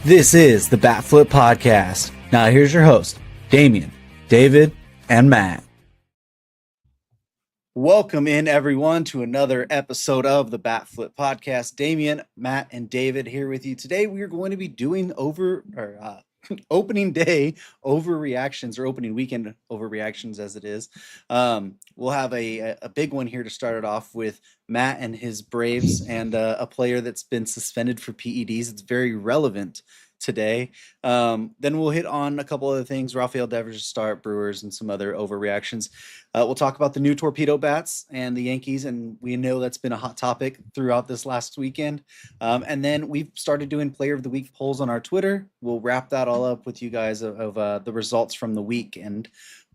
This is the Bat Flip Podcast. Now here's your host, Damian, David, and Matt. Welcome in, everyone, to another episode of the Bat Flip Podcast. Damian, Matt, and David here with you. Today we are going to be doing opening day overreactions, or opening weekend overreactions as it is. We'll have a big one here to start it off with Matt and his Braves and a player that's been suspended for PEDs. It's very relevant today. Then we'll hit on a couple other things, Rafael Devers start, Brewers, and some other overreactions. We'll talk about the new Torpedo bats and the Yankees, and we know that's been a hot topic throughout this last weekend. And then we've started doing Player of the Week polls on our Twitter. We'll wrap that all up with you guys of the results from the weekend.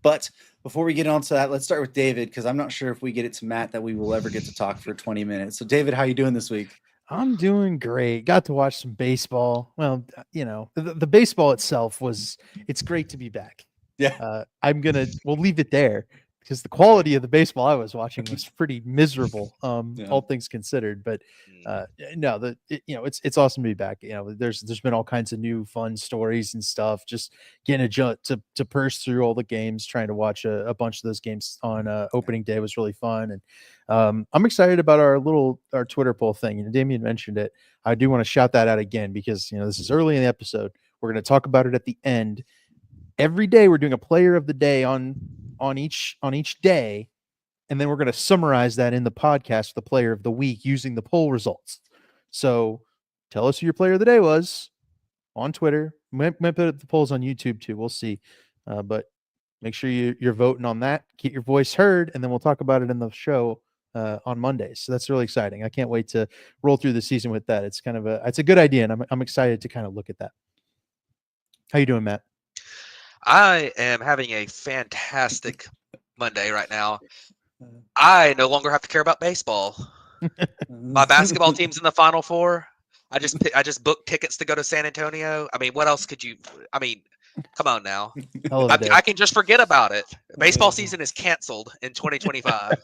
But before we get on to that, let's start with David, because I'm not sure if we get it to Matt that we will ever get to talk for 20 minutes. So David, how you doing this week? I'm doing great. Got to watch some baseball. Well, you know, the baseball itself it's great to be back. Yeah. We'll leave it there because the quality of the baseball I was watching was pretty miserable, all things considered. But it's awesome to be back. You know, there's been all kinds of new fun stories and stuff. Just getting to purse through all the games, trying to watch a bunch of those games on opening day was really fun. And I'm excited about our Twitter poll thing. You know, Damian mentioned it. I do want to shout that out again because, you know, this is early in the episode. We're going to talk about it at the end. Every day we're doing a player of the day on each day, and then we're going to summarize that in the podcast, the player of the week, using the poll results. So tell us who your player of the day was on Twitter. Might put the polls on YouTube too. We'll see. But make sure you're voting on that. Get your voice heard, and then we'll talk about it in the show on Mondays. So that's really exciting. I can't wait to roll through the season with that. It's kind of it's a good idea, and I'm excited to kind of look at that. How you doing, Matt? I am having a fantastic Monday right now. I no longer have to care about baseball. My basketball team's in the Final Four. I just booked tickets to go to San Antonio. I mean, what else could you? I mean, come on now. I can just forget about it. Baseball season is canceled in 2025.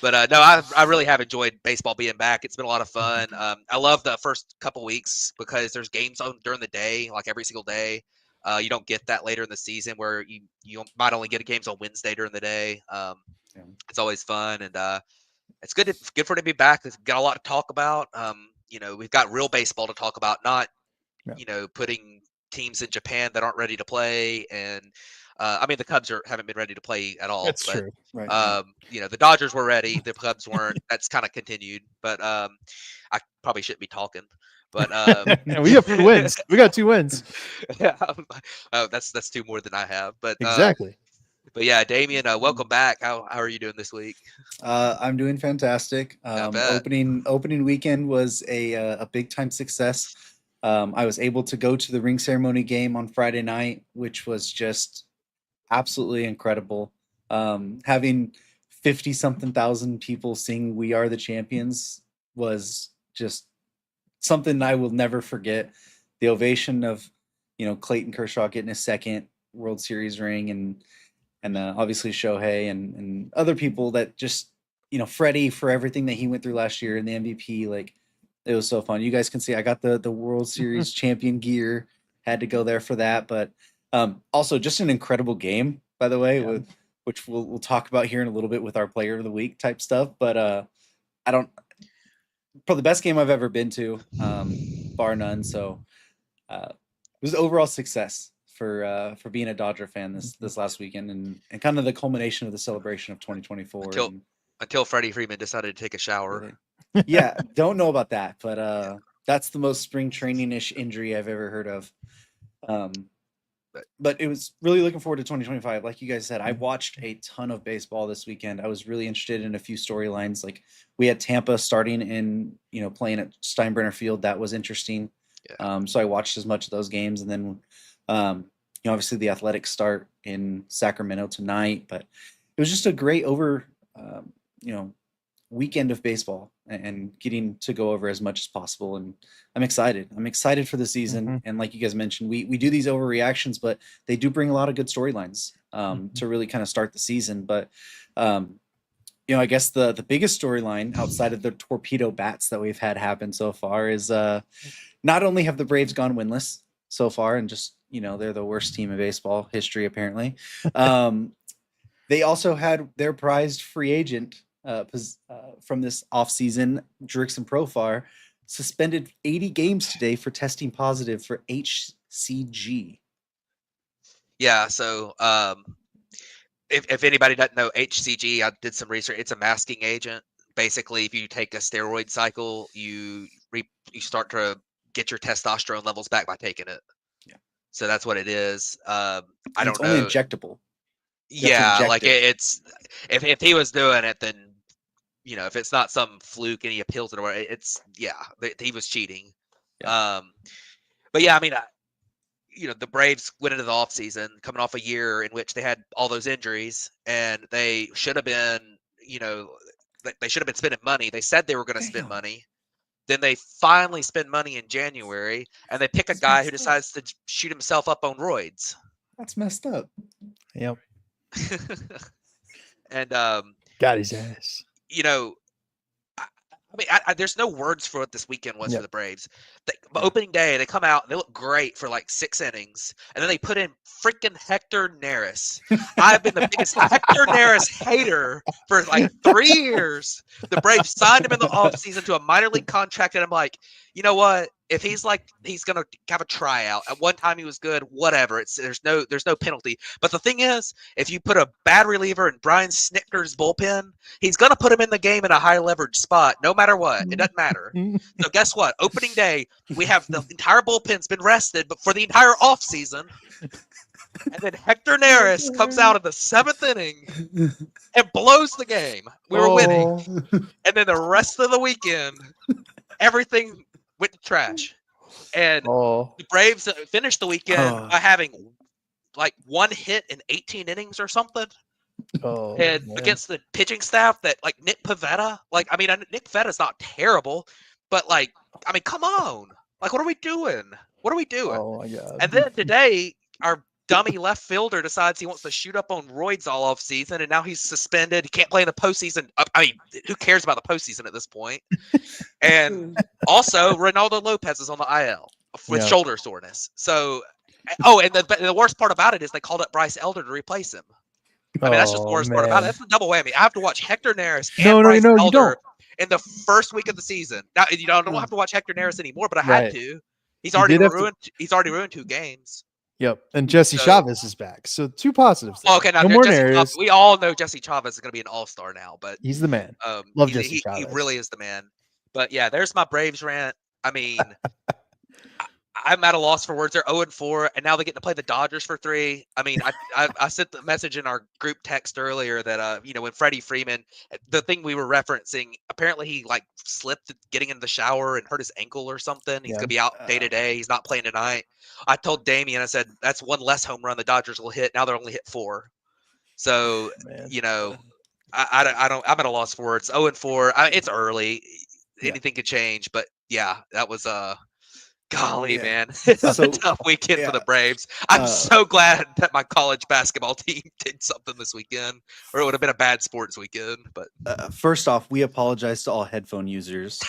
But no, I really have enjoyed baseball being back. It's been a lot of fun. I love the first couple weeks because there's games on during the day, like every single day. You don't get that later in the season where you might only get games on Wednesday during the day. It's always fun, and it's good for it to be back. We've got a lot to talk about. You know, we've got real baseball to talk about, not you know, putting teams in Japan that aren't ready to play. And I mean, the Cubs haven't been ready to play at all. That's true. Right. You know, the Dodgers were ready. The Cubs weren't. That's kind of continued. But I probably shouldn't be talking. But we have 2 wins. We got 2 wins. Yeah, that's 2 more than I have. But exactly. But yeah, Damian, welcome back. How are you doing this week? I'm doing fantastic. Opening weekend was a big time success. I was able to go to the ring ceremony game on Friday night, which was just absolutely incredible. Having 50-something thousand people sing "We Are the Champions" was just something I will never forget. The ovation of, you know, Clayton Kershaw getting his second World Series ring, and obviously Shohei and other people that just, you know, Freddie for everything that he went through last year and the MVP. Like, it was so fun. You guys can see I got the World Series champion gear. Had to go there for that, but also just an incredible game, by the way, which we'll talk about here in a little bit with our player of the week type stuff. But probably the best game I've ever been to, bar none. So it was an overall success for being a Dodger fan this last weekend, and kind of the culmination of the celebration of 2024. Until Freddie Freeman decided to take a shower. Yeah, don't know about that, but that's the most spring training-ish injury I've ever heard of. But it was really looking forward to 2025. Like you guys said, I watched a ton of baseball this weekend. I was really interested in a few storylines. Like, we had Tampa starting in, you know, playing at Steinbrenner Field. That was interesting. Yeah. So I watched as much of those games, and then, you know, obviously the Athletics start in Sacramento tonight. But it was just a great weekend of baseball, and getting to go over as much as possible. And I'm excited for the season. And like you guys mentioned, we do these overreactions, but they do bring a lot of good storylines to really kind of start the season. But I guess the biggest storyline outside of the torpedo bats that we've had happen so far is not only have the Braves gone winless so far and just, they're the worst team in baseball history, apparently. They also had their prized free agent from this offseason, Jurickson Profar, suspended 80 games today for testing positive for HCG. Yeah, so if anybody doesn't know HCG, I did some research. It's a masking agent. Basically, if you take a steroid cycle, you start to get your testosterone levels back by taking it. Yeah. So that's what it is. I don't it's know. Only injectable. Yeah, like it's if he was doing it, then if it's not some fluke and he appeals it, or it's he was cheating. Yeah. But yeah, I mean, the Braves went into the offseason coming off a year in which they had all those injuries, and they should have been, they should have been spending money. They said they were going to spend money. Then they finally spend money in January, and they pick a guy who decides to shoot himself up on roids. That's messed up. Yep. And got his ass. I mean, there's no words for what this weekend was for the Braves. Opening day, they come out and they look great for like 6 innings, and then they put in freaking Hector Neris. I've been the biggest Hector Neris hater for like 3 years. The Braves signed him in the offseason to a minor league contract, and I'm like, you know what? If he's gonna have a tryout, at one time he was good, whatever. There's no penalty. But the thing is, if you put a bad reliever in Brian Snitker's bullpen, he's gonna put him in the game in a high leverage spot, no matter what. It doesn't matter. So guess what? Opening day, we have the entire bullpen's been rested, but for the entire offseason. And then Hector Neris comes out in the 7th inning and blows the game. We were winning. And then the rest of the weekend, everything went to trash. And the Braves finished the weekend by having like 1 hit in 18 innings or something. And against the pitching staff that like Nick Pivetta, Nick Pavetta's not terrible, but come on. Like, what are we doing? Oh my God. And then today, our dummy left fielder decides he wants to shoot up on roids all off season, and now he's suspended. He can't play in the postseason. I mean, who cares about the postseason at this point? And also, Ronaldo Lopez is on the IL with shoulder soreness. So, and the worst part about it is they called up Bryce Elder to replace him. I mean, that's just the worst part about it. That's the double whammy. I have to watch Hector Neris and Bryce Elder in the first week of the season. Now, I don't have to watch Hector Neris anymore, but I had to. He's already ruined 2 games. Yep, and Jesse Chavez is back, so 2 positives. Well, okay, now we all know Jesse Chavez is going to be an all-star now, but he's the man. Love Jesse Chavez. He really is the man. But yeah, there's my Braves rant. I mean, I'm at a loss for words. They're 0-4, and now they get to play the Dodgers for 3. I mean, I sent the message in our group text earlier that when Freddie Freeman, the thing we were referencing, apparently he slipped getting in the shower and hurt his ankle or something. He's gonna be out day to day. He's not playing tonight. I told Damien, I said that's 1 less home run the Dodgers will hit. Now they're only hit 4. So I don't. I'm at a loss for words. 0-4. It's early. Anything could change, but yeah, that was golly, man. It was a tough weekend for the Braves. I'm so glad that my college basketball team did something this weekend, or it would have been a bad sports weekend. But first off, we apologize to all headphone users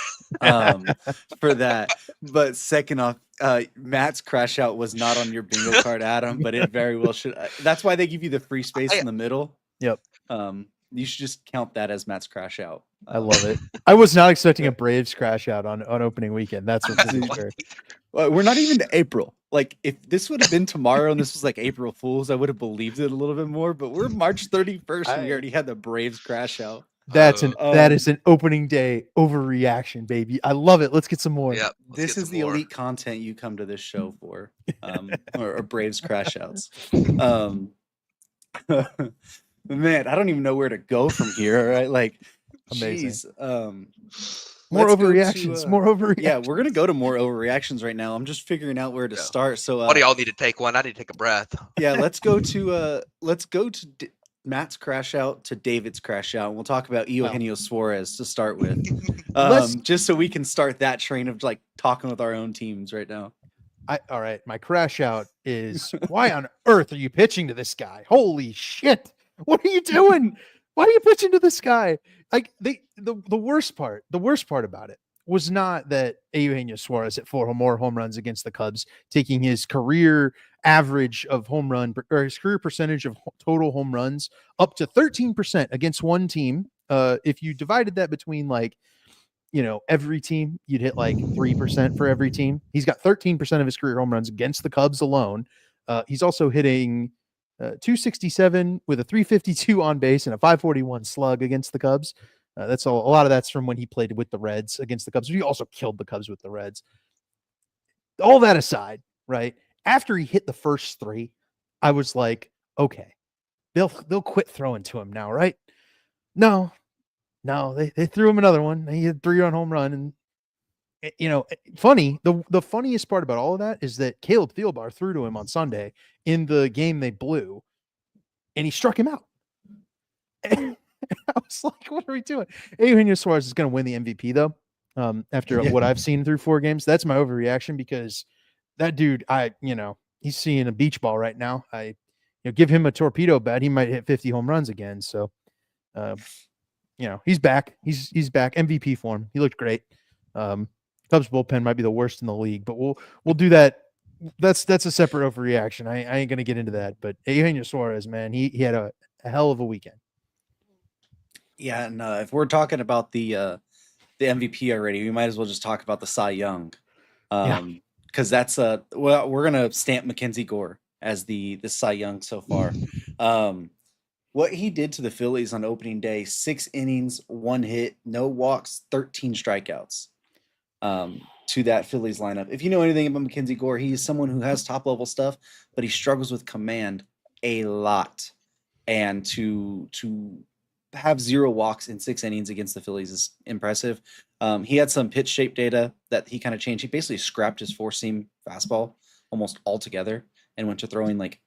for that. But second off, Matt's crash out was not on your bingo card, Adam, but it very well should. That's why they give you the free space in the middle. Yep. You should just count that as Matt's crash out. I love it. I was not expecting a Braves crash out on opening weekend. That's what we're not even to April. Like, if this would have been tomorrow and this was like April Fool's, I would have believed it a little bit more. But we're March 31st and we already had the Braves crash out. That is an opening day overreaction, baby. I love it. Let's get some more. Yep, this is the elite content you come to this show for, or Braves crash outs. Man, I don't even know where to go from here. All right, like, amazing. More overreactions. More overreactions. Yeah, we're gonna go to more overreactions right now. I'm just figuring out where to start. So, what do y'all need to take one? I need to take a breath. Yeah, let's go to Matt's crash out to David's crash out, and we'll talk about Eugenio Suarez to start with, just so we can start that train of like talking with our own teams right now. All right, my crash out is why on earth are you pitching to this guy? Holy shit! What are you doing? Why are you pitching to this guy? Like the worst part about it was not that Eugenio Suarez hit 4 more home runs against the Cubs, taking his career average of home run or his career percentage of total home runs up to 13% against one team. If you divided that between like, every team, you'd hit like 3% for every team. He's got 13% of his career home runs against the Cubs alone. He's also hitting 267 with a 352 on base and a 541 slug against the Cubs. That's a lot of that's from when he played with the Reds against the Cubs. He also killed the Cubs with the Reds. All that aside, right? After he hit the first 3, I was like, okay, they'll quit throwing to him now, right? No, they threw him another one. He had 3-run home run, and funny. The funniest part about all of that is that Caleb Thielbar threw to him on Sunday in the game they blew, and he struck him out. And I was like, what are we doing? Eugenio Suarez is going to win the MVP though. After what I've seen through 4 games, that's my overreaction because that dude, he's seeing a beach ball right now. Give him a torpedo bat, he might hit 50 home runs again. So, he's back. He's back. MVP form. He looked great. Cubs bullpen might be the worst in the league, but we'll do that. That's a separate overreaction. I ain't gonna get into that. But Eugenio Suarez, man, he had a hell of a weekend. Yeah, and if we're talking about the MVP already, we might as well just talk about the Cy Young, because that's we're gonna stamp Mackenzie Gore as the Cy Young so far. What he did to the Phillies on opening day: 6 innings, 1 hit, no walks, 13 strikeouts. To that Phillies lineup. If you know anything about Mackenzie Gore, he's someone who has top level stuff, but he struggles with command a lot. And to have 0 walks in 6 innings against the Phillies is impressive. He had some pitch shape data that he kind of changed. He basically scrapped his 4-seam fastball almost altogether and went to throwing like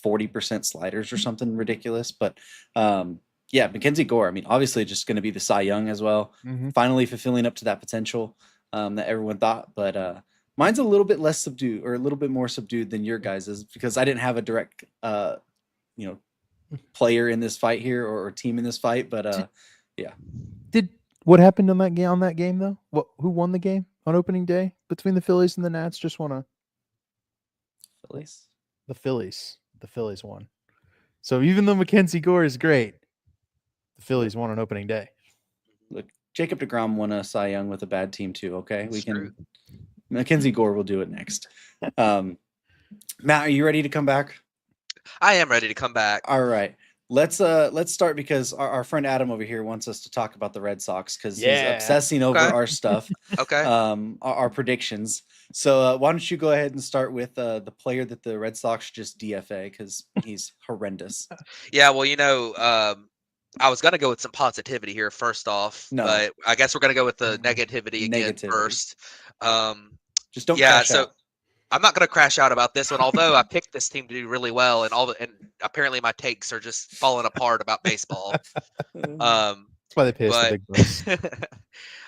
40% sliders or something ridiculous. But Mackenzie Gore, I mean, obviously just going to be the Cy Young as well. Mm-hmm. Finally fulfilling up to that potential that everyone thought. But mine's a little bit less subdued, or a little bit more subdued than your guys's, because I didn't have a direct player in this fight here or team in this fight. But did what happened on that game though? Who won the game on opening day between the Phillies and the Nats? Just want to Phillies. The Phillies won. So even though Mackenzie Gore is great, the Phillies won on opening day. Look, Jacob deGrom won a Cy Young with a bad team too. Okay, Mackenzie Gore will do it next. Matt, are you ready to come back? I am ready to come back. All right. Let's start because our friend Adam over here wants us to talk about the Red Sox because he's obsessing over our stuff. Okay. Our predictions. So why don't you go ahead and start with the player that the Red Sox just DFA because he's horrendous. Yeah, well, I was gonna go with some positivity here first off, but I guess we're gonna go with the negativity again first. Just don't crash out. I'm not going to crash out about this one, although I picked this team to do really well, and apparently my takes are just falling apart about baseball. That's why they pay us the big bucks.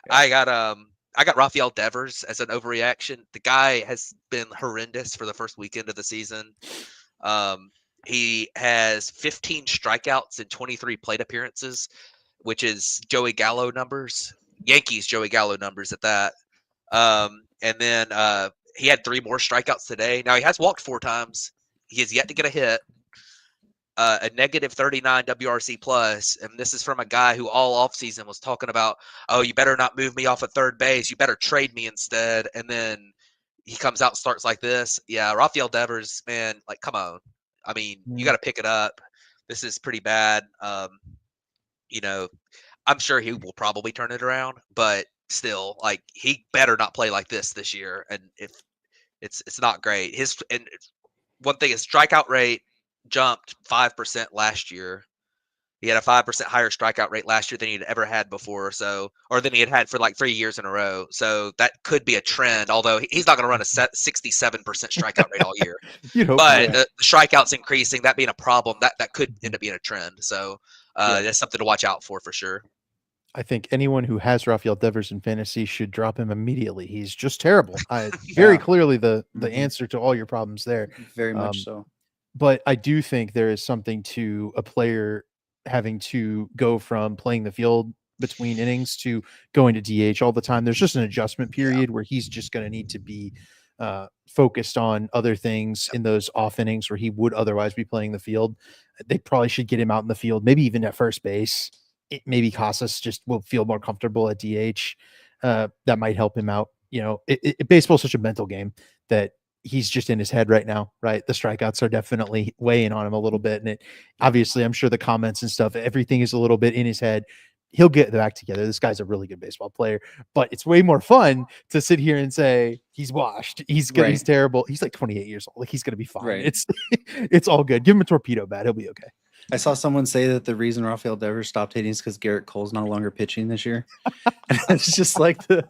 I got Rafael Devers as an overreaction. The guy has been horrendous for the first weekend of the season. He has 15 strikeouts in 23 plate appearances, which is Joey Gallo numbers, Yankees Joey Gallo numbers at that. And then he had 3 more strikeouts today. Now he has walked 4 times. He has yet to get a hit. A negative 39 WRC plus, and this is from a guy who all offseason was talking about, oh, you better not move me off at third base. You better trade me instead. And then he comes out and starts like this. Yeah, Rafael Devers, man, like, come on. I mean, you got to pick it up. This is pretty bad. I'm sure he will probably turn it around, but still, like, he better not play like this year. And if it's not great. And one thing is strikeout rate jumped 5% last year. He had a 5% higher strikeout rate last year than he'd ever had before. Or than he had for like 3 years in a row. So that could be a trend, although he's not going to run a 67% strikeout rate all year. But the strikeouts increasing, that being a problem, that could end up being a trend. So that's something to watch out for sure. I think anyone who has Rafael Devers in fantasy should drop him immediately. He's just terrible. Very clearly the answer to all your problems there. Very much so. But I do think there is something to a player having to go from playing the field between innings to going to DH all the time. There's just an adjustment period where he's just going to need to be focused on other things in those off innings where he would otherwise be playing the field. They probably should get him out in the field, maybe even at first base. It maybe Casas just will feel more comfortable at DH. That might help him out. Baseball is such a mental game that he's just in his head right now, right? The strikeouts are definitely weighing on him a little bit. And obviously, I'm sure the comments and stuff, everything is a little bit in his head. He'll get back together. This guy's a really good baseball player, but it's way more fun to sit here and say he's washed. He's good. Right. He's terrible. He's like 28 years old. Like he's going to be fine. Right. It's all good. Give him a torpedo bat. He'll be okay. I saw someone say that the reason Rafael Devers stopped hitting is because Garrett Cole's no longer pitching this year. And it's just like the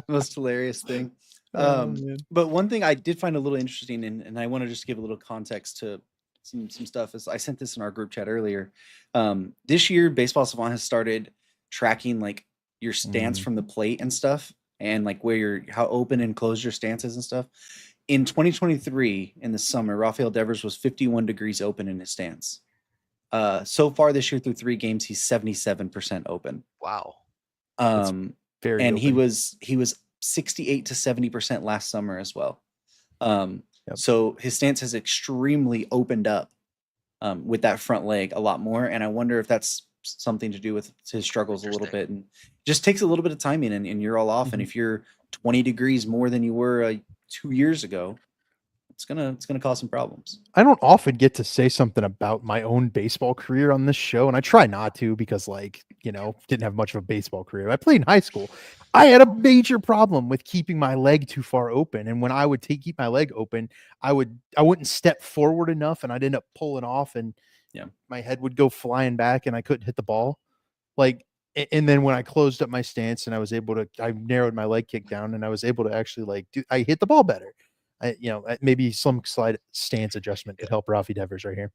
most hilarious thing. But one thing I did find a little interesting, and I want to just give a little context to some stuff, is I sent this in our group chat earlier. This year, Baseball Savant has started tracking like your stance from the plate and stuff, and like how open and closed your stance is and stuff. In 2023, in the summer, Rafael Devers was 51 degrees open in his stance. So far this year through 3 games, he's 77% open. Wow. Very and open. he was 68 to 70% last summer as well. So his stance has extremely opened up with that front leg a lot more. And I wonder if that's something to do with his struggles a little bit, and just takes a little bit of timing, and you're all off. And if you're 20 degrees more than you were 2 years ago, it's gonna cause some problems. I don't often get to say something about my own baseball career on this show, and I try not to because, didn't have much of a baseball career. I played in high school. I had a major problem with keeping my leg too far open, and when I would keep my leg open, I wouldn't step forward enough, and I'd end up pulling off, and my head would go flying back, and I couldn't hit the ball. And then when I closed up my stance and I narrowed my leg kick down, and I was able to actually I hit the ball better. Maybe some slight stance adjustment could help Rafi Devers right here.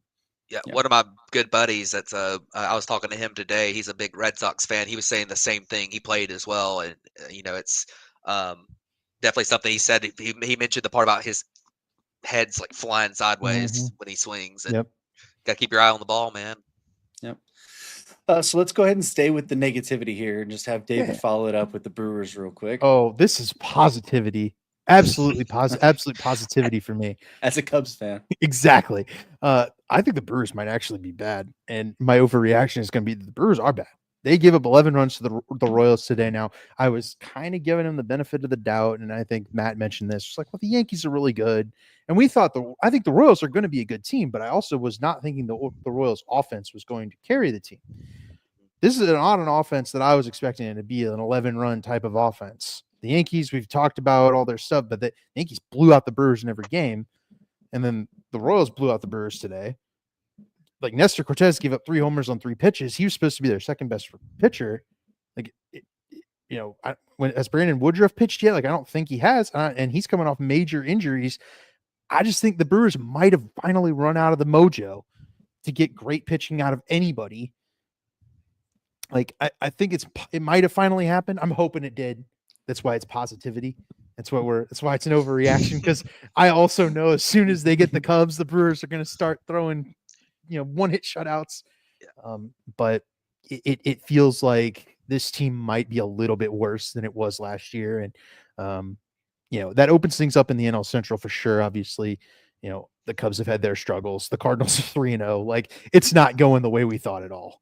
Yeah, one of my good buddies I was talking to him today. He's a big Red Sox fan. He was saying the same thing. He played as well, and it's definitely something he said. He mentioned the part about his head's like flying sideways when he swings. And gotta keep your eye on the ball, man. Yep. So let's go ahead and stay with the negativity here and just have David follow it up with the Brewers real quick. Oh, this is positivity. Absolutely absolute positivity for me as a Cubs fan. Exactly. I think the Brewers might actually be bad, and my overreaction is going to be the Brewers are bad. They gave up 11 runs to the Royals today. Now, I was kind of giving them the benefit of the doubt, and I think Matt mentioned this. It's like, well, the Yankees are really good, and I think the Royals are going to be a good team, but I also was not thinking the Royals offense was going to carry the team. This is not an offense that I was expecting it to be an 11-run type of offense. The Yankees, we've talked about all their stuff, but the Yankees blew out the Brewers in every game. And then the Royals blew out the Brewers today. Like Nestor Cortez gave up 3 homers on 3 pitches. He was supposed to be their second best pitcher. Has Brandon Woodruff pitched yet? I don't think he has. And he's coming off major injuries. I just think the Brewers might have finally run out of the mojo to get great pitching out of anybody. I think it might have finally happened. I'm hoping it did. That's why it's positivity. That's why it's an overreaction, because I also know as soon as they get the Cubs, the Brewers are going to start throwing, one-hit shutouts. But it feels like this team might be a little bit worse than it was last year. And, that opens things up in the NL Central for sure. Obviously, the Cubs have had their struggles. The Cardinals are 3-0. It's not going the way we thought at all.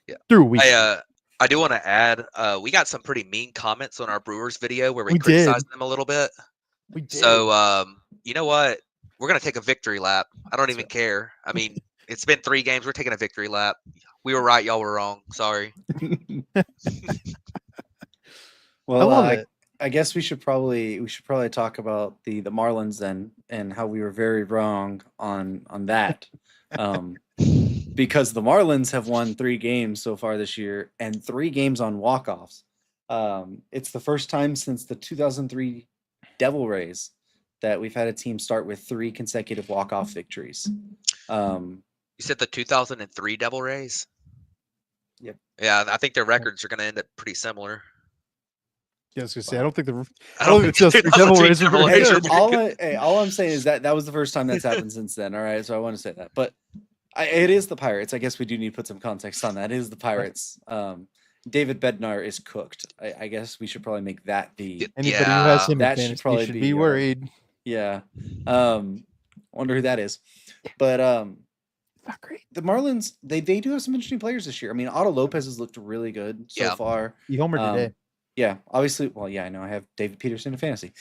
Yeah. Through a week. I do want to add, we got some pretty mean comments on our Brewers video where we criticized them a little bit. We did. So, you know what? We're going to take a victory lap. I don't even care. I mean, it's been 3 games. We're taking a victory lap. We were right. Y'all were wrong. Sorry. Well, I love it. I guess we should probably talk about the Marlins then, and how we were very wrong on that. Because the Marlins have won 3 games so far this year, and 3 games on walk-offs. It's the first time since the 2003 Devil Rays that we've had a team start with 3 consecutive walk-off victories. You said the 2003 Devil Rays? Yep. Yeah, I think their records are going to end up pretty similar. Yeah, I was going to say, I don't think the Devil Rays are very good. All I'm saying is that was the first time that's happened since then. All right, so I want to say that. But It is the Pirates. I guess we do need to put some context on that. It is the Pirates. David Bednar is cooked. I guess we should probably make that the. Anybody who has him in That should fantasy probably should be be worried. Yeah. Wonder who that is. But Not great. the Marlins, they do have some interesting players this year. I mean, Otto Lopez has looked really good so far. He homered today. Yeah, obviously. Well, yeah, I know. I have David Peterson in fantasy.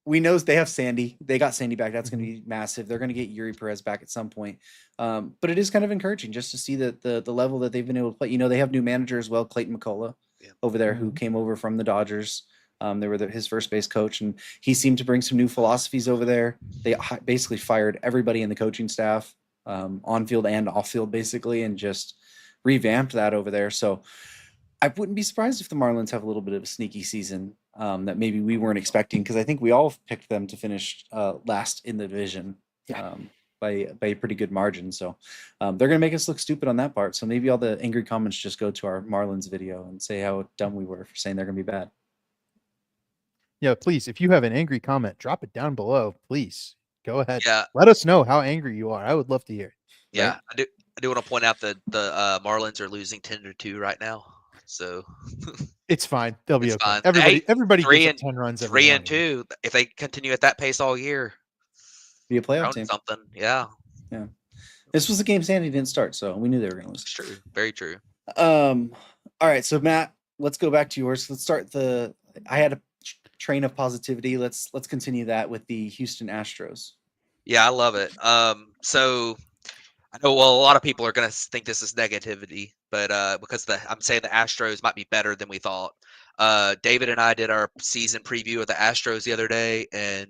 We know they have Sandy. They got Sandy back. That's going to be massive. They're going to get Yuri Perez back at some point. But it is kind of encouraging just to see that the level that they've been able to play. You know, they have new manager as well, Clayton McCullough, over there, who came over from the Dodgers. They were his first base coach, and he seemed to bring some new philosophies over there. They basically fired everybody in the coaching staff, on field and off field, basically, and just revamped that over there. So I wouldn't be surprised if the Marlins have a little bit of a sneaky season that maybe we weren't expecting, because I think we all picked them to finish last in the division by a pretty good margin. So they're going to make us look stupid on that part. So maybe all the angry comments just go to our Marlins video and say how dumb we were for saying they're going to be bad. Yeah, please, if you have an angry comment, drop it down below. Please go ahead. Yeah. Let us know how angry you are. I would love to hear it. Yeah, Right? I do want to point out that the Marlins are losing 10-2 right now. So It's fine. They'll be It's okay. fine. Everybody Three gets 10 runs every 3 now and 2. If they continue at that pace all year, Be a they're playoff on team. something. Yeah, This was the game Sandy didn't start, so we knew they were going to lose. it's true. Very true. All right, so Matt, let's go back to yours. Let's start I had a train of positivity. Let's continue that with the Houston Astros. Yeah, I love it. So I know, well, a lot of people are going to think this is negativity, but because I'm saying the Astros might be better than we thought. David and I did our season preview of the Astros the other day, and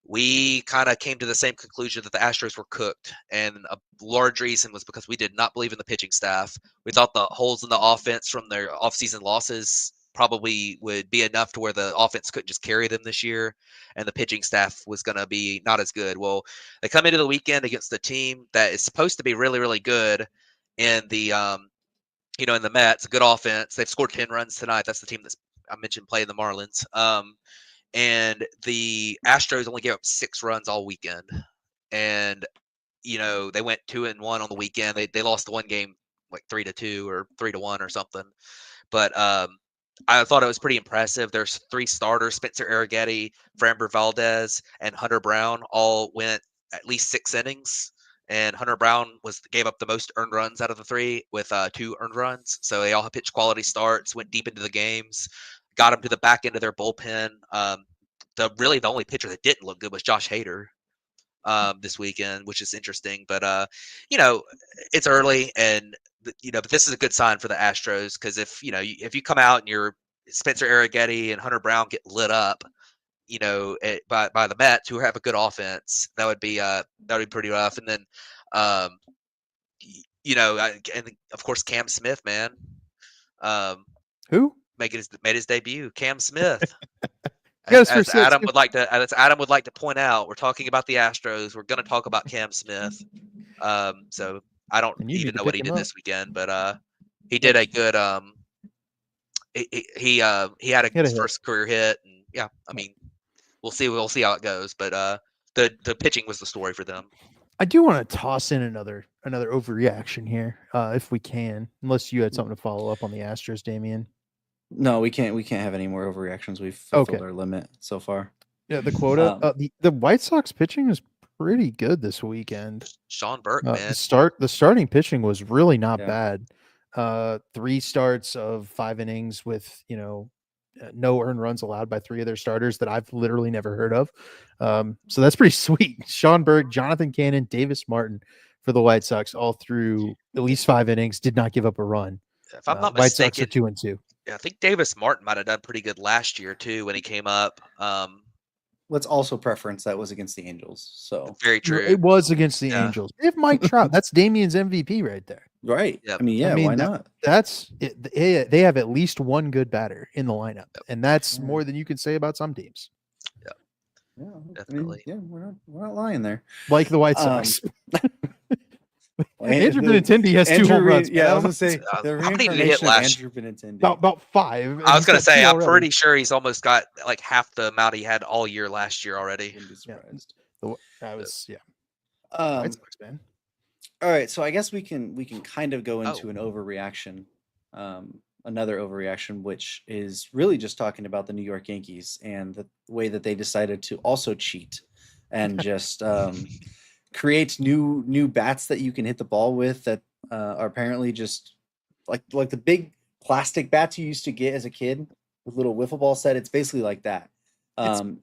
we kind of came to the same conclusion that the Astros were cooked. And a large reason was because we did not believe in the pitching staff. We thought the holes in the offense from their offseason losses probably would be enough to where the offense couldn't just carry them this year, and the pitching staff was going to be not as good. Well, they come into the weekend against the team that is supposed to be really, really good in the in the Mets, a good offense. They've scored 10 runs tonight. That's the team that's I mentioned playing the Marlins. And the Astros only gave up 6 runs all weekend. And, they went 2-1 on the weekend. They lost the one game like 3-2 or 3-1 or something. But I thought it was pretty impressive. There's 3 starters: Spencer Arrighetti, Framber Valdez, and Hunter Brown all went at least 6 innings. And Hunter Brown gave up the most earned runs out of the 3 with 2 earned runs. So they all pitched quality starts, went deep into the games, got them to the back end of their bullpen. The only pitcher that didn't look good was Josh Hader this weekend, which is interesting. But it's early, and but this is a good sign for the Astros, because if you come out and you're Spencer Arrighetti and Hunter Brown get lit up, by the Mets, who have a good offense, that would be pretty rough. And then, and of course Cam Smith, man, Who made his debut. Cam Smith. Yes, As Adam would like to point out, we're talking about the Astros. We're going to talk about Cam Smith. So I don't And you need even to know what pick he him did up. this weekend, but he did a good. He had Hit a his hit. first career hit, and yeah, I mean, we'll see how it goes. But the pitching was the story for them. I do want to toss in another overreaction here, if we can, unless you had something to follow up on the Astros, Damian. No, we can't have any more overreactions. We've fulfilled our limit so far. Yeah, the quota. The White Sox pitching is pretty good this weekend. Sean Burke, man. The starting pitching was really not Yeah. bad. 3 starts of 5 innings with no earned runs allowed by 3 of their starters that I've literally never heard of. So that's pretty sweet. Sean Burke, Jonathan Cannon, Davis Martin for the White Sox, all through at least 5 innings, did not give up a run. If I'm not White Sox are mistaken, 2-2. I think Davis Martin might have done pretty good last year too when he came up. Let's also preference that was against the Angels. So Very true. It was against the Yeah. Angels. If Mike Trout, that's Damien's MVP right there. right. Yep. I mean, why not? That's it. They have at least one good batter in the lineup, and that's Yeah. more than you can say about some teams. Yeah, Definitely. we're not lying there. Like the White Sox. Andrew The- Benintendi has 2 home runs. Yeah, I was man. gonna say the how many did he hit reincarnation of last Andrew Benintendi. about 5. and I was he's gonna got say, 2 I'm already. pretty sure he's almost got like half the amount he had all year last year already. Wouldn't be surprised. I was Um, White Sox, man. All right, so I guess we can kind of go into Oh, an overreaction, another overreaction, which is really just talking about the New York Yankees and the way that they decided to also cheat and just create new bats that you can hit the ball with that are apparently just like the big plastic bats you used to get as a kid with little wiffle ball set. It's basically like that. It's Um,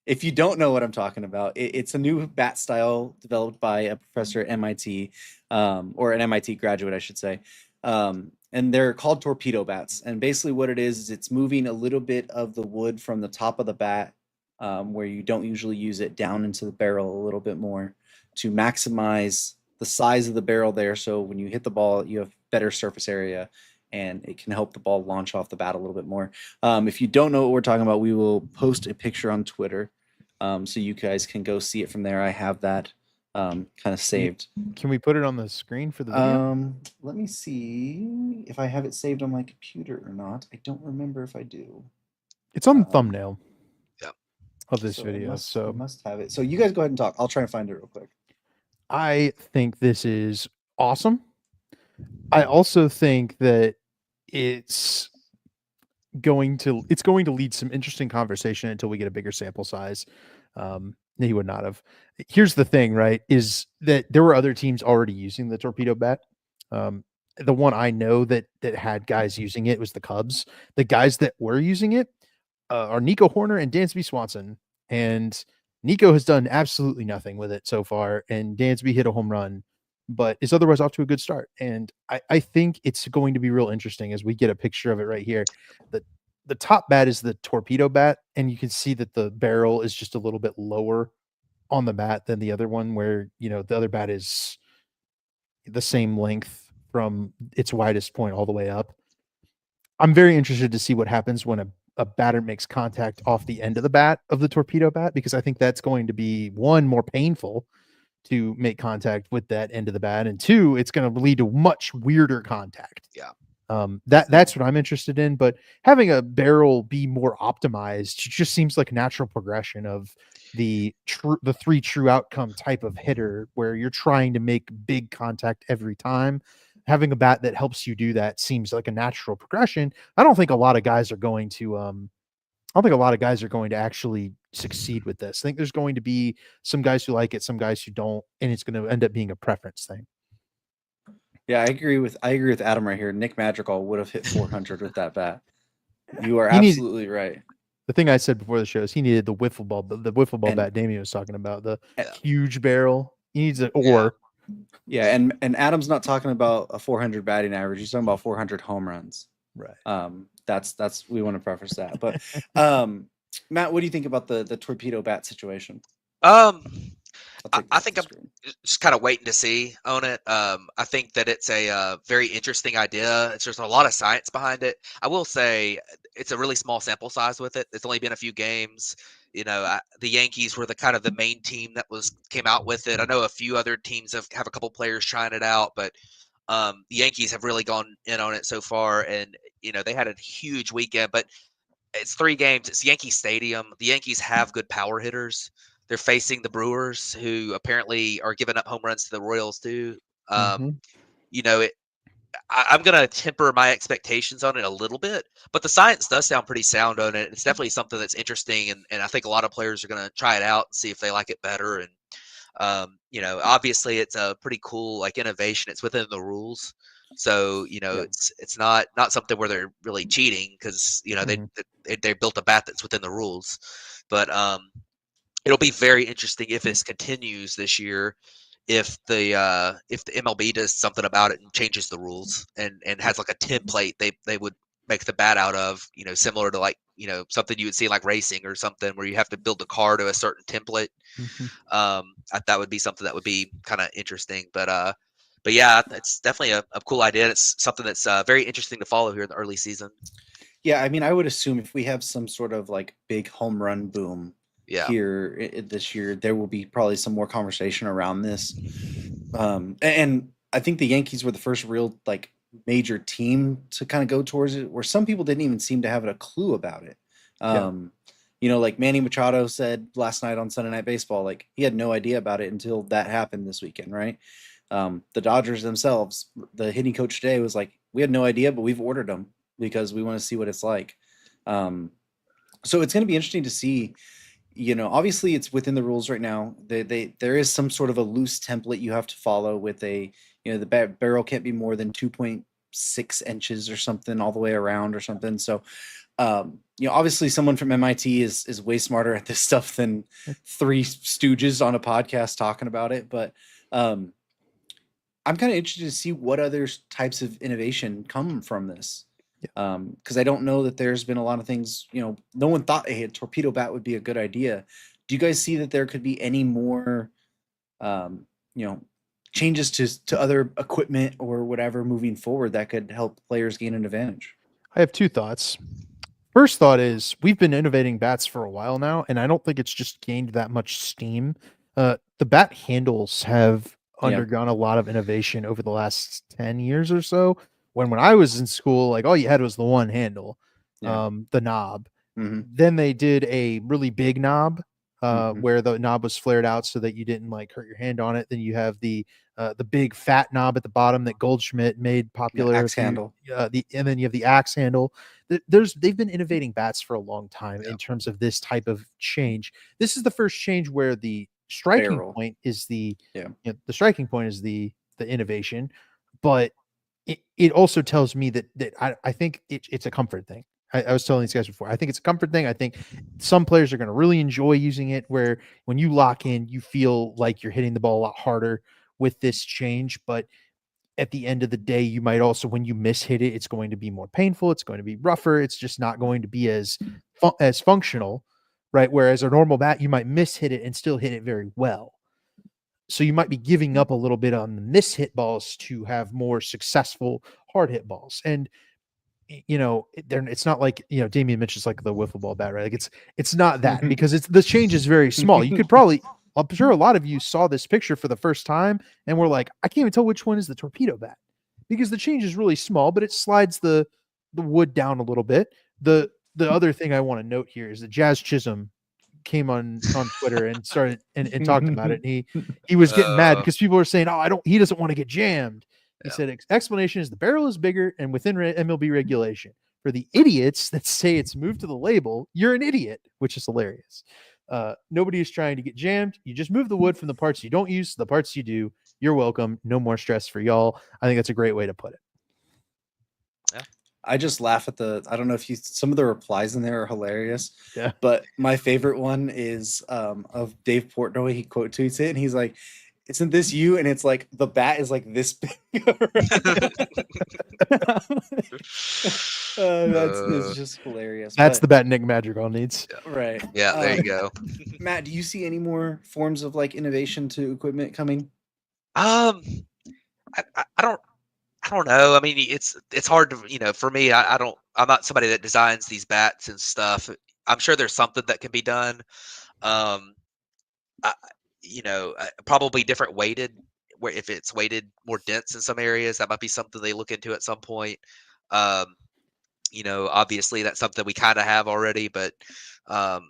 if you don't know what I'm talking about, it's a new bat style developed by a professor at MIT, or an MIT graduate, I should say. And they're called torpedo bats. And basically, what it is it's moving a little bit of the wood from the top of the bat, where you don't usually use it, down into the barrel a little bit more to maximize the size of the barrel there. So when you hit the ball, you have better surface area and it can help the ball launch off the bat a little bit more. If you don't know what we're talking about, we will post a picture on Twitter, so you guys can go see it from there. I have that kind of saved. can we put it on the screen for the video? Let me see if I have it saved on my computer or not. I don't remember if I do. It's on the Um, thumbnail yeah. of this so video. I So must have it. So you guys go ahead and talk. I'll try and find it real quick. I think this is awesome. I also think that it's it's going to lead some interesting conversation until we get a bigger sample size. He would not have. Here's the thing, right? Is that there were other teams already using the torpedo bat. The one I know that had guys using it was the Cubs. The guys that were using it are Nico Horner and Dansby Swanson, and Nico has done absolutely nothing with it so far, and Dansby hit a home run, but is otherwise off to a good start. And I think it's going to be real interesting as we get a picture of it right here. The the top bat is the torpedo bat, and you can see that the barrel is just a little bit lower on the bat than the other one, where the other bat is the same length from its widest point all the way up. I'm very interested to see what happens when a batter makes contact off the end of the bat of the torpedo bat, because I think that's going to be one, more painful to make contact with that end of the bat, and two, it's going to lead to much weirder contact. Yeah. That's what I'm interested in. But having a barrel be more optimized just seems like a natural progression of the three true outcome type of hitter, where you're trying to make big contact every time. Having a bat that helps you do that seems like a natural progression. I don't think a lot of guys are going to actually succeed with this. I think there's going to be some guys who like it, some guys who don't, and it's going to end up being a preference thing. Yeah, I agree with Adam right here. Nick Madrigal would have hit 400 with that bat. You are He needs absolutely right. the thing I said before the show is he needed the wiffle ball, the wiffle ball And bat Damien was talking about, the Yeah. huge barrel. He needs it, Yeah. or yeah, and Adam's not talking about a 400 batting average. He's talking about 400 home runs. right. That's we want to preface that. But Matt, what do you think about the torpedo bat situation? Um, I'll I, take I that think to I'm screen. just kind of waiting to see on it. I think that it's a very interesting idea. It's just a lot of science behind it. I will say it's a really small sample size with it. It's only been a few games. The Yankees were the kind of the main team that came out with it. I know a few other teams have a couple players trying it out, but the Yankees have really gone in on it so far, and they had a huge weekend. But it's 3 games. It's Yankee Stadium. The Yankees have good power hitters. They're facing the Brewers, who apparently are giving up home runs to the Royals too. Um, Mhm. you know, it, I'm going to temper my expectations on it a little bit, but the science does sound pretty sound on it. It's definitely something that's interesting, and I think a lot of players are going to try it out and see if they like it better. And obviously, it's a pretty cool innovation. It's within the rules. So Yeah. it's not something where they're really cheating, because Mhm. they built a bat that's within the rules. But it'll be very interesting if this continues this year. If the MLB does something about it and changes the rules, and has like a template they would make the bat out of, similar to something you would see like racing or something, where you have to build the car to a certain template. Mhm. That would be something that would be kind of interesting. But yeah, it's definitely a cool idea. It's something that's very interesting to follow here in the early season. Yeah, I mean, I would assume if we have some sort of like big home run boom Yeah. here this year, there will be probably some more conversation around this. And I think the Yankees were the first real like major team to kind of go towards it, where some people didn't even seem to have a clue about it. Yeah. Um, like Manny Machado said last night on Sunday Night Baseball, like he had no idea about it until that happened this weekend, right? The Dodgers themselves, the hitting coach today was like, we had no idea, but we've ordered them because we want to see what it's like. So it's going to be interesting to see. Obviously it's within the rules right now. There is some sort of a loose template you have to follow with the barrel can't be more than 2.6 inches or something all the way around or something. So, obviously someone from MIT is way smarter at this stuff than three stooges on a podcast talking about it. But, I'm kind of interested to see what other types of innovation come from this. Because I don't know that there's been a lot of things, no one thought a torpedo bat would be a good idea. Do you guys see that there could be any more, changes to other equipment or whatever moving forward that could help players gain an advantage? I have two thoughts. First thought is we've been innovating bats for a while now, and I don't think it's just gained that much steam. The bat handles have undergone a lot of innovation over the last 10 years or so. When I was in school, like all you had was the one handle, the knob. Mm-hmm. Then they did a really big knob where the knob was flared out so that you didn't like hurt your hand on it. Then you have the big fat knob at the bottom that Goldschmidt made popular. Axe handle. And then you have the axe handle. They've been innovating bats for a long time in terms of this type of change. This is the first change where the striking point is the striking point is the innovation, but it also tells me that I think it's a comfort thing. I was telling these guys before, I think it's a comfort thing. I think some players are going to really enjoy using it, where when you lock in, you feel like you're hitting the ball a lot harder with this change. But at the end of the day, you might also, when you mishit it, it's going to be more painful. It's going to be rougher. It's just not going to be as functional, right? Whereas a normal bat, you might mishit it and still hit it very well. So you might be giving up a little bit on the mishit balls to have more successful hard hit balls. And it's not like, Damian mentions like the wiffle ball bat, right? Like it's not that, because the change is very small. You could probably, I'm sure a lot of you saw this picture for the first time and were like, I can't even tell which one is the torpedo bat, because the change is really small, but it slides the wood down a little bit. The other thing I want to note here is that Jazz Chisholm came on Twitter and started and talked about it. And he was getting mad because people were saying, he doesn't want to get jammed. He said, explanation is the barrel is bigger and within MLB regulation. For the idiots that say it's moved to the label, you're an idiot, which is hilarious. Nobody is trying to get jammed. You just move the wood from the parts you don't use to the parts you do. You're welcome. No more stress for y'all. I think that's a great way to put it. Yeah. I just laugh at I don't know if some of the replies in there are hilarious. Yeah. But my favorite one is of Dave Portnoy. He quote tweets it and he's like, "Isn't this you?" And it's like the bat is like this big. It's just hilarious. That's the bat Nick Madrigal needs. Yeah. Right. Yeah, there you go. Matt, do you see any more forms of like innovation to equipment coming? I don't know. I mean, it's hard to, for me, I'm not somebody that designs these bats and stuff. I'm sure there's something that can be done. Probably different weighted, where if it's weighted more dense in some areas, that might be something they look into at some point. Obviously that's something we kind of have already, but I'm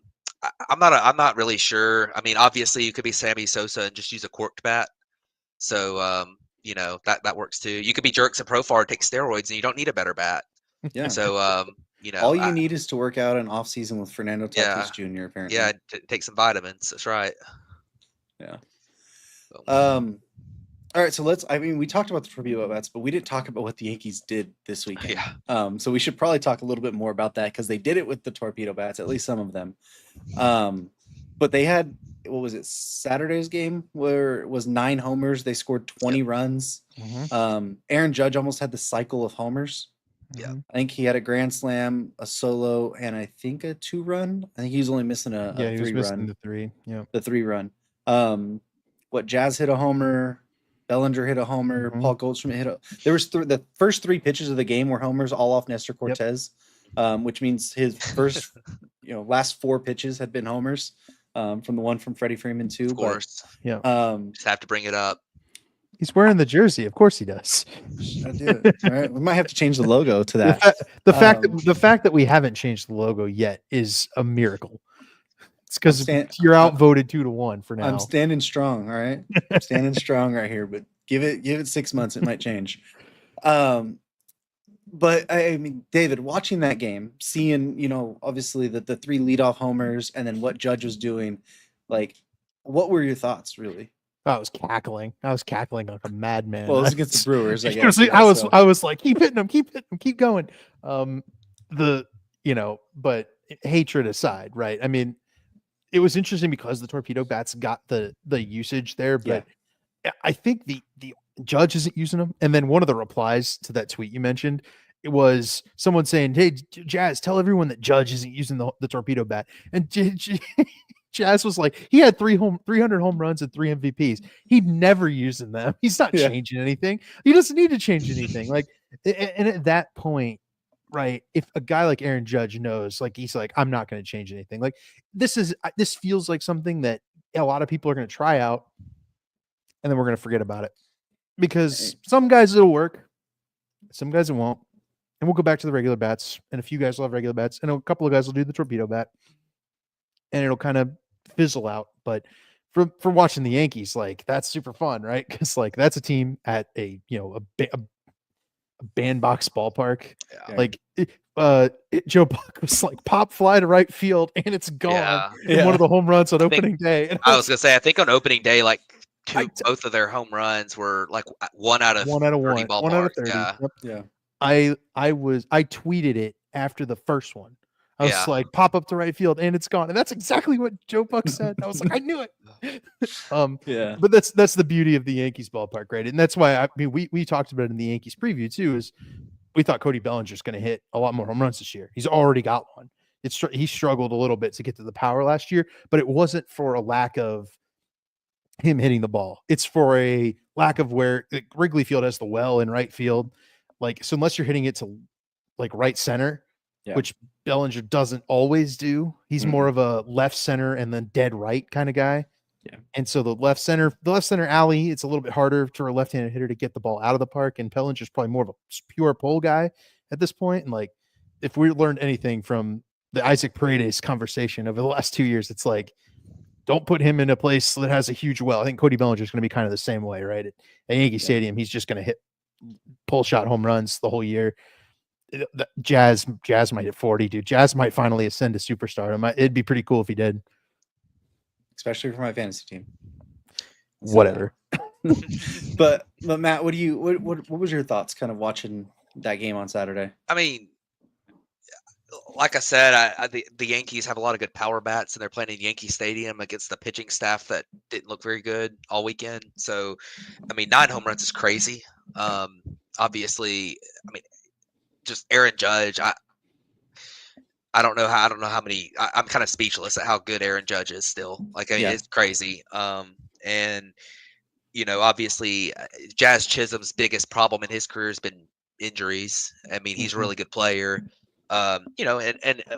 not really sure. I mean, obviously you could be Sammy Sosa and just use a corked bat. So, that works too. You could be Jurickson Profar and take steroids and you don't need a better bat. Yeah. So, all you need is to work out an off season with Fernando Tatis Jr. apparently. Yeah. Take some vitamins. That's right. Yeah. All right. So we talked about the torpedo bats, but we didn't talk about what the Yankees did this weekend. Yeah. So we should probably talk a little bit more about that, because they did it with the torpedo bats, at least some of them. But they had, what was it, Saturday's game, where it was 9 homers. They scored 20 runs. Mm-hmm. Aaron Judge almost had the cycle of homers. Yeah. I think he had a grand slam, a solo, and I think a 2-run. I think he was only missing a 3-run. He was missing the 3. Yeah. The 3-run. Jazz hit a homer, Bellinger hit a homer, Paul Goldschmidt hit there was the first 3 pitches of the game were homers, all off Nestor Cortez, which means his first last 4 pitches had been homers, from the one from Freddie Freeman too. Of course. But, just have to bring it up. He's wearing the jersey. Of course he does. I do. All right. We might have to change the logo to that. The fact that we haven't changed the logo yet is a miracle. It's because you're outvoted 2-1 for now. I'm standing strong. All right. I'm standing strong right here, but give it 6 months. It might change. But I mean, David, watching that game, seeing, obviously the 3 leadoff homers and then what Judge was doing, like, what were your thoughts really? I was cackling like a madman. Well, it was against the Brewers, I guess. I was like, keep hitting them, keep going. But hatred aside, right? I mean, it was interesting because the Torpedo bats got the usage there, but I think the Judge isn't using them. And then one of the replies to that tweet you mentioned, it was someone saying, "Hey, Jazz, tell everyone that Judge isn't using the Torpedo bat." And Jazz was like, he had 300 home runs and 3 MVPs. He'd never using them. He's not changing anything. He doesn't need to change anything. Like, and at that point, right, if a guy like Aaron Judge knows, like, he's like, I'm not going to change anything. Like, this feels like something that a lot of people are going to try out, and then we're going to forget about it. Because some guys it'll work, some guys it won't. And we'll go back to the regular bats, and a few guys will have regular bats, and a couple of guys will do the Torpedo bat, and it'll kind of fizzle out. But for watching the Yankees, like, that's super fun, right? Because, like, that's a team at a bandbox ballpark. Yeah. Like, Joe Buck was like, pop fly to right field, and it's gone. Yeah. One of the home runs on opening day. And I was gonna say, I think on opening day, like, both of their home runs were like 1 out of 30 ballpark. 1 out of 30. Yeah. Yep. Yeah. I tweeted it after the first one. I was like, pop up to right field, and it's gone. And that's exactly what Joe Buck said. I was like, I knew it. But that's the beauty of the Yankees ballpark, right? And that's why we talked about it in the Yankees preview too. Is we thought Cody Bellinger's going to hit a lot more home runs this year. He's already got one. He struggled a little bit to get to the power last year, but it wasn't for a lack of him hitting the ball. It's for a lack of where Wrigley Field has the well in right field. Like, so unless you're hitting it to like right center, which Bellinger doesn't always do, he's more of a left center and then dead right kind of guy. Yeah. And so the left center alley, it's a little bit harder for a left-handed hitter to get the ball out of the park. And Bellinger's probably more of a pure pull guy at this point. And like, if we learned anything from the Isaac Paredes conversation over the last 2 years, it's like, don't put him in a place that has a huge well. I think Cody Bellinger is going to be kind of the same way, right? At Yankee Stadium, he's just going to hit pull shot home runs the whole year. Jazz might hit 40, dude. Jazz might finally ascend to superstar. It'd be pretty cool if he did. Especially for my fantasy team. Whatever. But Matt, what was your thoughts kind of watching that game on Saturday? I mean, like I said, the Yankees have a lot of good power bats, and they're playing in Yankee Stadium against the pitching staff that didn't look very good all weekend. So, I mean, 9 home runs is crazy. Obviously, I mean, just Aaron Judge. I don't know how many. I'm kind of speechless at how good Aaron Judge is still. Like, I mean, it's crazy. And obviously, Jazz Chisholm's biggest problem in his career has been injuries. I mean, he's a really good player. And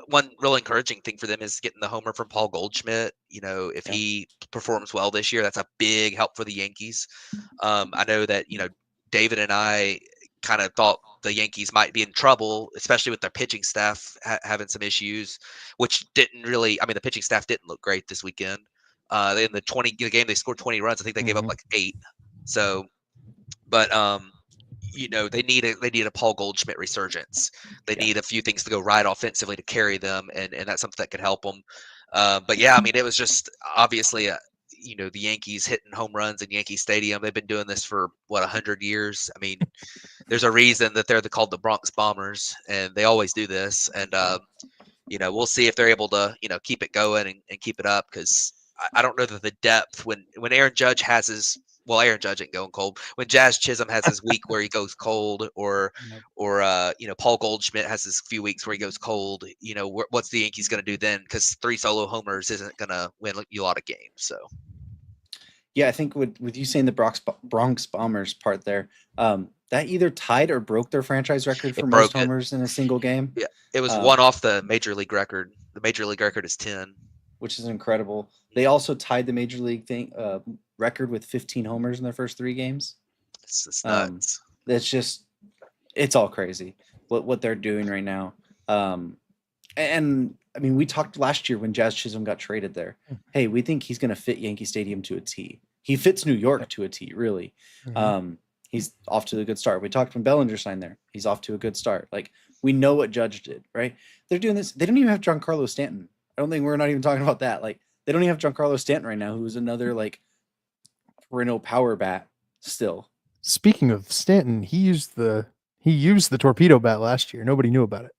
one real encouraging thing for them is getting the homer from Paul Goldschmidt. If he performs well this year, that's a big help for the Yankees. I know that, David and I kind of thought the Yankees might be in trouble, especially with their pitching staff having some issues, which didn't really, I mean, the pitching staff didn't look great this weekend. In the game, they scored 20 runs. I think they gave up like 8. So, but, they need a Paul Goldschmidt resurgence. They need a few things to go right offensively to carry them, and that's something that could help them. But yeah, I mean, it was just obviously, the Yankees hitting home runs in Yankee Stadium. They've been doing this for 100 years. I mean, there's a reason that they're called the Bronx Bombers, and they always do this. And we'll see if they're able to keep it going and keep it up, because I don't know that the depth when Aaron Judge has his. Well, Aaron Judge ain't going cold. When Jazz Chisholm has his week where he goes cold, or Paul Goldschmidt has his few weeks where he goes cold, what's the Yankees going to do then? Because 3 solo homers isn't going to win you a lot of games. So, yeah, I think with you saying the Bronx Bombers part there, that either tied or broke their franchise record for most homers in a single game. Yeah, it was 1 off the major league record. The major league record is 10, which is incredible. They also tied the major league record with 15 homers in their first 3 games. It's nuts. It's all crazy what they're doing right now. And I mean, we talked last year when Jazz Chisholm got traded there. Hey, we think he's going to fit Yankee Stadium to a T. He fits New York to a T, really. He's off to a good start. We talked when Bellinger signed there. He's off to a good start. Like, we know what Judge did, right? They're doing this. They don't even have Giancarlo Stanton. I don't think we're not even talking about that. Like, they don't even have Giancarlo Stanton right now, who's another like perennial power bat still. Speaking of Stanton, he used the torpedo bat last year. Nobody knew about it.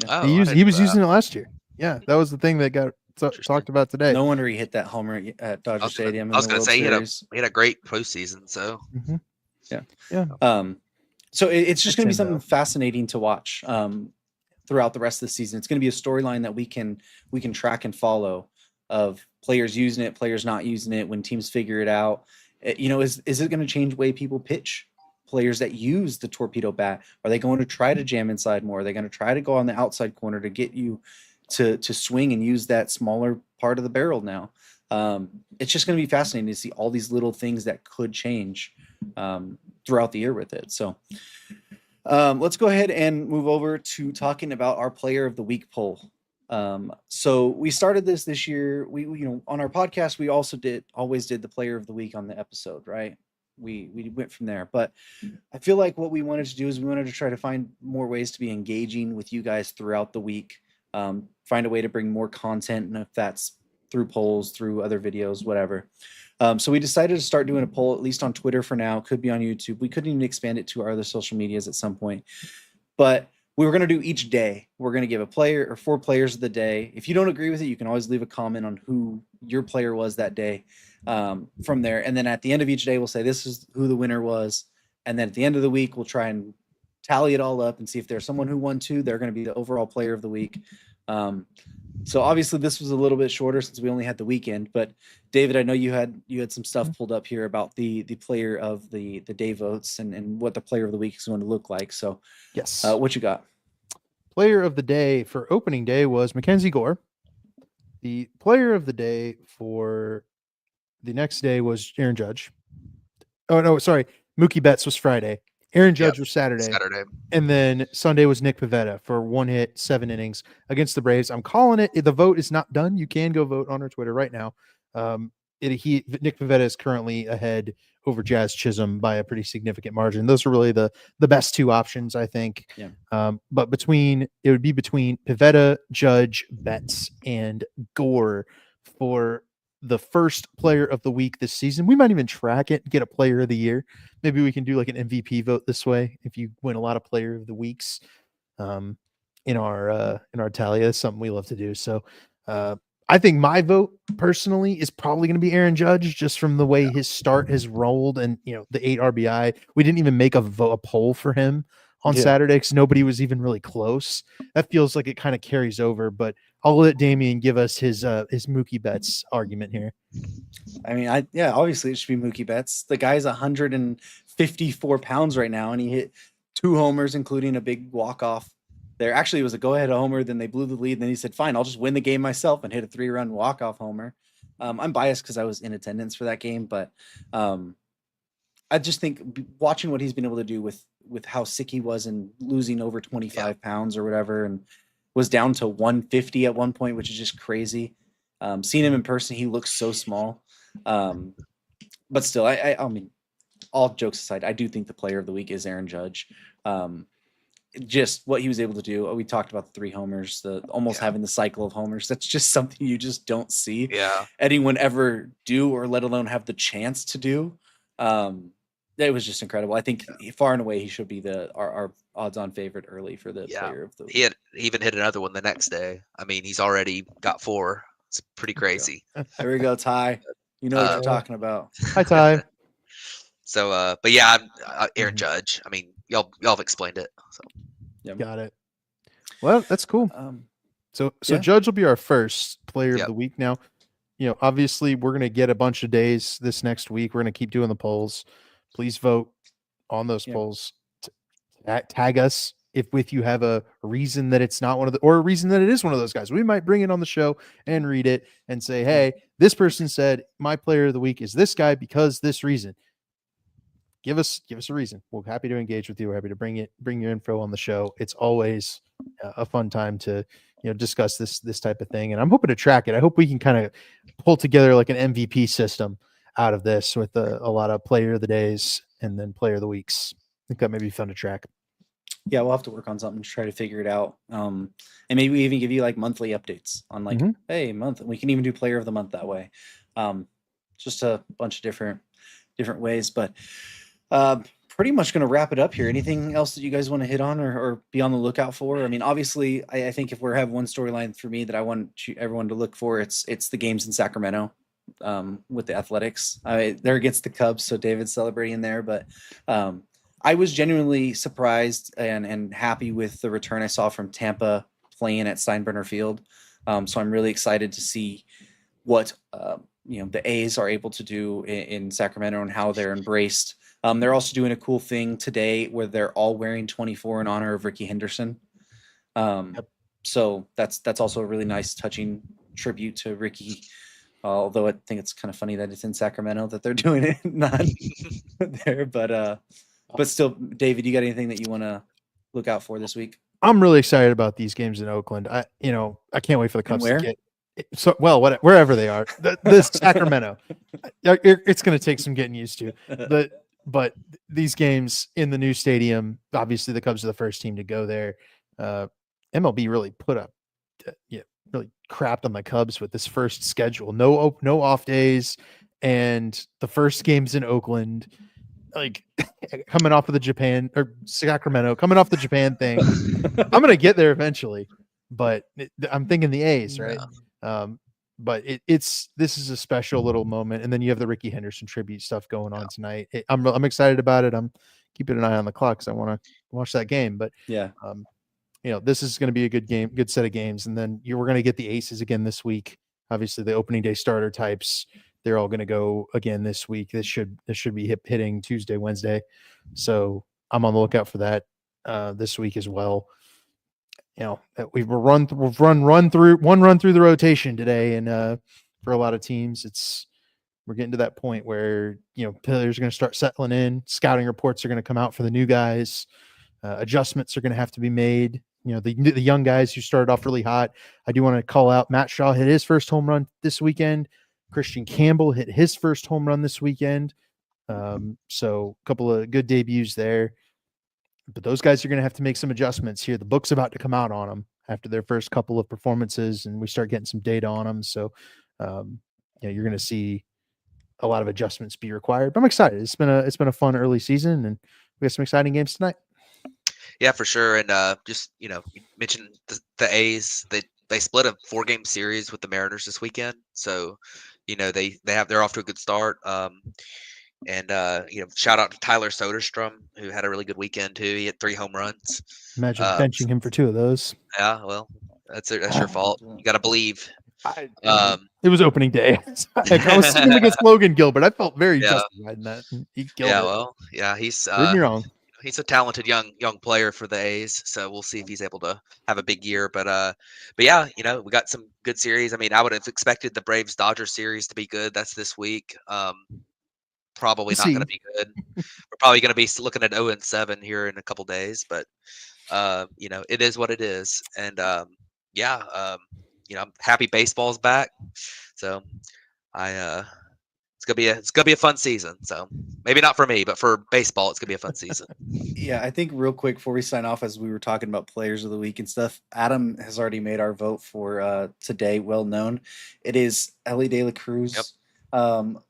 Oh, He was using it last year. Yeah, that was the thing that got talked about today. No wonder he hit that homer at Dodger Stadium. I was going to say Series. he had a great postseason. So yeah. So it's just going to be something fascinating to watch throughout the rest of the season. It's going to be a storyline that we can track and follow of players using it, players not using it. When teams figure it out, is it going to change the way people pitch? Players that use the torpedo bat, are they going to try to jam inside more? Are they going to try to go on the outside corner to get you to swing and use that smaller part of the barrel now? It's just going to be fascinating to see all these little things that could change throughout the year with it. So let's go ahead and move over to talking about our Player of the Week poll. So we started this year. We on our podcast, we also always did the Player of the Week on the episode, right? We went from there, but I feel like what we wanted to do is we wanted to try to find more ways to be engaging with you guys throughout the week, find a way to bring more content, and if that's through polls, through other videos, whatever. So we decided to start doing a poll, at least on Twitter for now. Could be on YouTube. We couldn't even expand it to our other social medias at some point, but we were going to do each day. We're going to give a player or 4 players of the day. If you don't agree with it, you can always leave a comment on who your player was that day from there. And then at the end of each day, we'll say this is who the winner was. And then at the end of the week, we'll try and tally it all up and see if there's someone who won 2, they're going to be the overall player of the week. So obviously this was a little bit shorter since we only had the weekend, but David, I know you had some stuff pulled up here about the player of the day votes and what the player of the week is going to look like. So yes, what you got? Player of the day for opening day was Mackenzie Gore. The player of the day for the next day was Aaron Judge. Oh no, sorry, Mookie Betts was Friday. Aaron Judge was Saturday. And then Sunday was Nick Pivetta for 1 hit, 7 innings against the Braves. I'm calling it. The vote is not done. You can go vote on our Twitter right now. Nick Pivetta is currently ahead over Jazz Chisholm by a pretty significant margin. Those are really the best 2 options, I think. Yeah. But it would be between Pivetta, Judge, Betts, and Gore for the first player of the week this season. We might even track it, get a player of the year. Maybe we can do like an MVP vote this way. If you win a lot of player of the weeks in our tally, that's something we love to do. So I think my vote personally is probably going to be Aaron Judge, just from the way his start has rolled and the 8 RBI. We didn't even make a poll for him on Saturday because nobody was even really close. That feels like it kind of carries over, but I'll let Damian give us his Mookie Betts argument here. I mean, obviously it should be Mookie Betts. The guy's 154 pounds right now, and he hit 2 homers, including a big walk-off. There actually was a go-ahead homer, then they blew the lead, and then he said, fine, I'll just win the game myself, and hit a 3-run walk-off homer. I'm biased because I was in attendance for that game, but I just think watching what he's been able to do with how sick he was and losing over 25 pounds or whatever, and was down to 150 at one point, which is just crazy. Seeing him in person, he looks so small. But still, I mean, all jokes aside, I do think the player of the week is Aaron Judge. Just what he was able to do. We talked about the 3 homers, having the cycle of homers. That's just something you just don't see anyone ever do, or let alone have the chance to do. It was just incredible. I think far and away he should be our odds-on favorite early for the player of the week. He even hit another one the next day. I mean, he's already got 4. It's pretty crazy. There we go, Ty. You know what you're talking about. Hi, Ty. So, but yeah, Aaron Judge. I mean, y'all have explained it. So got it. Well, that's cool. So Judge will be our first player of the week. Now, obviously we're gonna get a bunch of days this next week. We're gonna keep doing the polls. Please vote on those polls. Tag us if you have a reason that it's not one of or a reason that it is one of those guys. We might bring it on the show and read it and say, hey, this person said my player of the week is this guy because this reason. Give us a reason. We're happy to engage with you. We're happy to bring your info on the show. It's always a fun time to discuss this type of thing. And I'm hoping to track it. I hope we can kind of pull together like an MVP system out of this with a lot of player of the days and then player of the weeks. I think that may be fun to track. Yeah, we'll have to work on something to try to figure it out. And maybe we even give you like monthly updates on like, hey, month. We can even do player of the month that way. Just a bunch of different ways, but pretty much going to wrap it up here. Anything else that you guys want to hit on or be on the lookout for? I mean, obviously, I think if we're having one storyline for me that I want everyone to look for, it's the games in Sacramento with the Athletics. They're against the Cubs, so David's celebrating there, but I was genuinely surprised and happy with the return I saw from Tampa playing at Steinbrenner Field. So I'm really excited to see what the A's are able to do in Sacramento and how they're embraced. They're also doing a cool thing today where they're all wearing 24 in honor of Ricky Henderson. So that's also a really nice, touching tribute to Ricky. Although I think it's kind of funny that it's in Sacramento that they're doing it, not there. But still, David, you got anything that you want to look out for this week? I'm really excited about these games in Oakland. I can't wait for the Cubs to get wherever they are. This Sacramento, it's going to take some getting used to. But these games in the new stadium, obviously the Cubs are the first team to go there. MLB really put up, really crapped on the Cubs with this first schedule. No off days, and the first game's in Oakland. Like coming off of the Japan or Sacramento, coming off the Japan thing. I'm gonna get there eventually, but I'm thinking the A's, right? But this is a special little moment, and then you have the Ricky Henderson tribute stuff going on tonight. I'm excited about it. I'm keeping an eye on the clock because I want to watch that game. But this is going to be a good set of games, and then we're going to get the aces again this week. Obviously, the opening day starter types. They're all going to go again this week. This should be hitting Tuesday, Wednesday. So I'm on the lookout for that this week as well. We've run through the rotation today, and for a lot of teams, we're getting to that point where players are going to start settling in. Scouting reports are going to come out for the new guys. Adjustments are going to have to be made. The young guys who started off really hot. I do want to call out Matt Shaw hit his first home run this weekend. Christian Campbell hit his first home run this weekend. So a couple of good debuts there. But those guys are going to have to make some adjustments here. The book's about to come out on them after their first couple of performances, and we start getting some data on them. So, you're going to see a lot of adjustments be required. But I'm excited. It's been a fun early season, and we got some exciting games tonight. Yeah, for sure. And just you mentioned the A's. They split a 4-game series with the Mariners this weekend. So, they're off to a good start. And shout out to Tyler Soderstrom, who had a really good weekend too. He had 3 home runs. Imagine benching him for 2 of those. Yeah, well, that's your fault. You got to believe. It was opening day. I was sitting against Logan Gilbert. I felt very justified in that. He killed it. He's prove me wrong. He's a talented young player for the A's, so we'll see if he's able to have a big year. But yeah, we got some good series. I mean, I would have expected the Braves-Dodgers series to be good. That's this week. Probably not going to be good. We're probably going to be looking at 0-7 here in a couple days, but it is what it is. And I'm happy baseball's back. So it's gonna be a fun season. So maybe not for me, but for baseball, it's gonna be a fun season. Yeah, I think real quick before we sign off, as we were talking about players of the week and stuff, Adam has already made our vote for today. Well known, it is Ellie De La Cruz. Yep.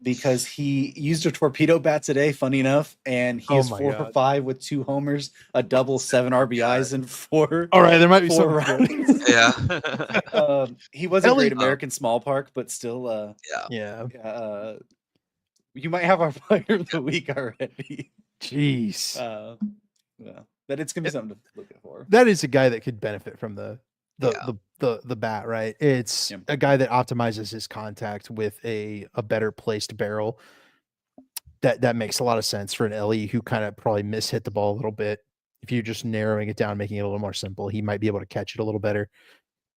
Because he used a torpedo bat today, funny enough, and he's 4 for 5 with 2 homers, a double, 7 RBIs, and 4. All right, there might be 4 runs. Yeah. He wasn't Great American Small Park, but still, you might have our player of the week already. Jeez. But it's gonna be something to look for. That is a guy that could benefit from the bat, right? It's a guy that optimizes his contact with a better placed barrel. That makes a lot of sense for an Ellie who kind of probably mishit the ball a little bit. If you're just narrowing it down, making it a little more simple, he might be able to catch it a little better.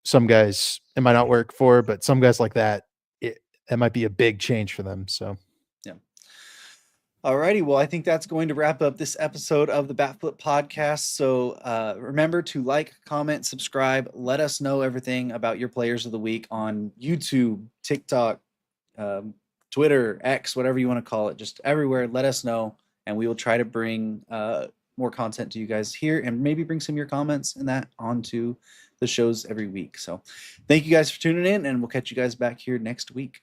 Some guys it might not work for, but some guys like that, it might be a big change for them. So Alrighty, well, I think that's going to wrap up this episode of the Bat Flip Podcast. So remember to like, comment, subscribe. Let us know everything about your players of the week on YouTube, TikTok, Twitter, X, whatever you want to call it. Just everywhere. Let us know, and we will try to bring more content to you guys here, and maybe bring some of your comments and that onto the shows every week. So thank you guys for tuning in, and we'll catch you guys back here next week.